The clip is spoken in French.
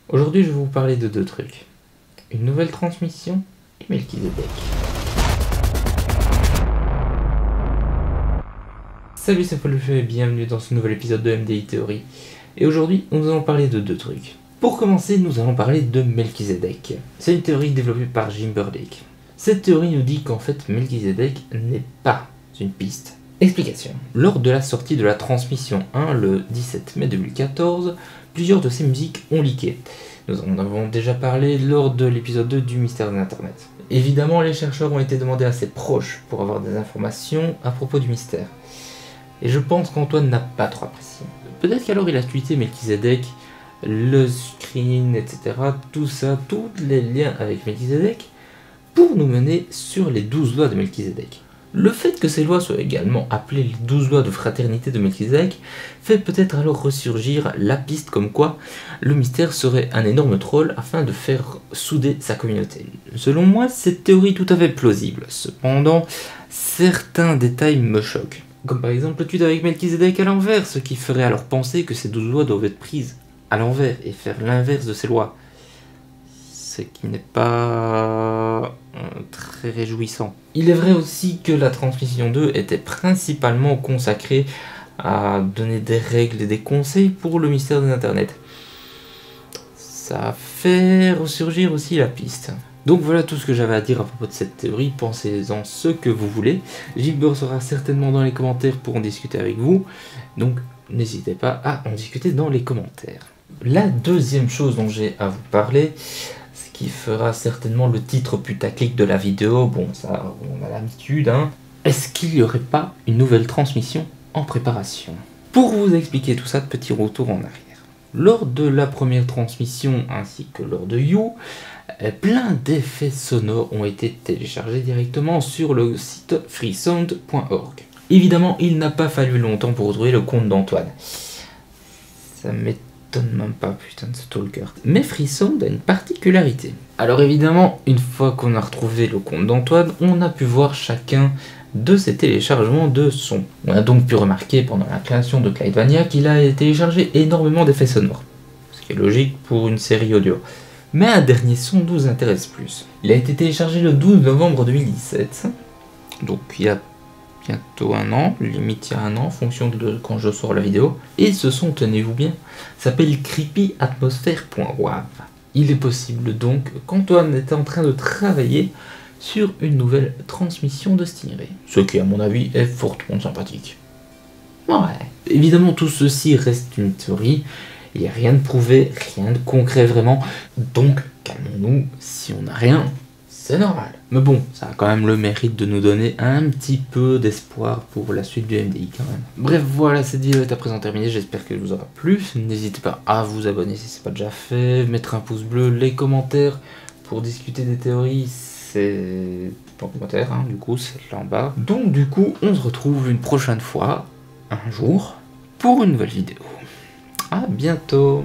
Aujourd'hui, je vais vous parler de deux trucs. Une nouvelle transmission et Melchizedek. Salut, c'est Paul Lefeu et bienvenue dans ce nouvel épisode de MDI Theory. Et aujourd'hui, nous allons parler de deux trucs. Pour commencer, nous allons parler de Melchizedek. C'est une théorie développée par Jim Burdick. Cette théorie nous dit qu'en fait, Melchizedek n'est pas une piste. Explication. Lors de la sortie de la transmission 1, le 17 mai 2014, plusieurs de ces musiques ont leaké. Nous en avons déjà parlé lors de l'épisode 2 du mystère de l'Internet. Évidemment, les chercheurs ont été demandés à ses proches pour avoir des informations à propos du mystère. Et je pense qu'Antoine n'a pas trop apprécié. Peut-être qu'alors il a tweeté Melchizedek, le screen, etc. Tout ça, tous les liens avec Melchizedek, pour nous mener sur les 12 lois de Melchizedek. Le fait que ces lois soient également appelées les 12 lois de fraternité de Melchizedek fait peut-être alors ressurgir la piste comme quoi le mystère serait un énorme troll afin de faire souder sa communauté. Selon moi, cette théorie est tout à fait plausible. Cependant, certains détails me choquent. Comme par exemple le tweet avec Melchizedek à l'envers, ce qui ferait alors penser que ces 12 lois doivent être prises à l'envers et faire l'inverse de ces lois. Ce qui n'est pas très réjouissant. Il est vrai aussi que la transmission 2 était principalement consacrée à donner des règles et des conseils pour le mystère de l'Internet. Ça fait ressurgir aussi la piste. Donc voilà tout ce que j'avais à dire à propos de cette théorie, pensez-en ce que vous voulez. Gilbert sera certainement dans les commentaires pour en discuter avec vous, donc n'hésitez pas à en discuter dans les commentaires. La deuxième chose dont j'ai à vous parler, ce qui fera certainement le titre putaclic de la vidéo, bon ça on a l'habitude, hein. Est-ce qu'il n'y aurait pas une nouvelle transmission en préparation? Pour vous expliquer tout ça, petit retour en arrière. Lors de la première transmission ainsi que lors de You, plein d'effets sonores ont été téléchargés directement sur le site freesound.org. Évidemment, il n'a pas fallu longtemps pour retrouver le compte d'Antoine. Ça m'étonne même pas, putain de stalker. Mais Freesound a une particularité. Alors évidemment, une fois qu'on a retrouvé le compte d'Antoine, on a pu voir chacun de ces téléchargements de sons. On a donc pu remarquer pendant la création de Clydevania qu'il a téléchargé énormément d'effets sonores. Ce qui est logique pour une série audio. Mais un dernier son nous intéresse plus. Il a été téléchargé le 12 novembre 2017, donc il y a bientôt un an, limite il y a un an, en fonction de quand je sors la vidéo. Et ce son, tenez-vous bien, s'appelle creepyatmosphere.wav. Il est possible donc qu'Antoine était en train de travailler sur une nouvelle transmission de Stingray. Ce qui, à mon avis, est fortement sympathique. Ouais. Évidemment, tout ceci reste une théorie. Il n'y a rien de prouvé, rien de concret vraiment. Donc, calmons-nous, si on n'a rien, c'est normal. Mais bon, ça a quand même le mérite de nous donner un petit peu d'espoir pour la suite du MDI quand même. Bref, voilà, cette vidéo est à présent terminée, j'espère qu'elle vous aura plu. N'hésitez pas à vous abonner si ce n'est pas déjà fait, mettre un pouce bleu, les commentaires pour discuter des théories, c'est en commentaire, hein, du coup, c'est là en bas. Donc du coup, on se retrouve une prochaine fois, un jour, pour une nouvelle vidéo. À bientôt.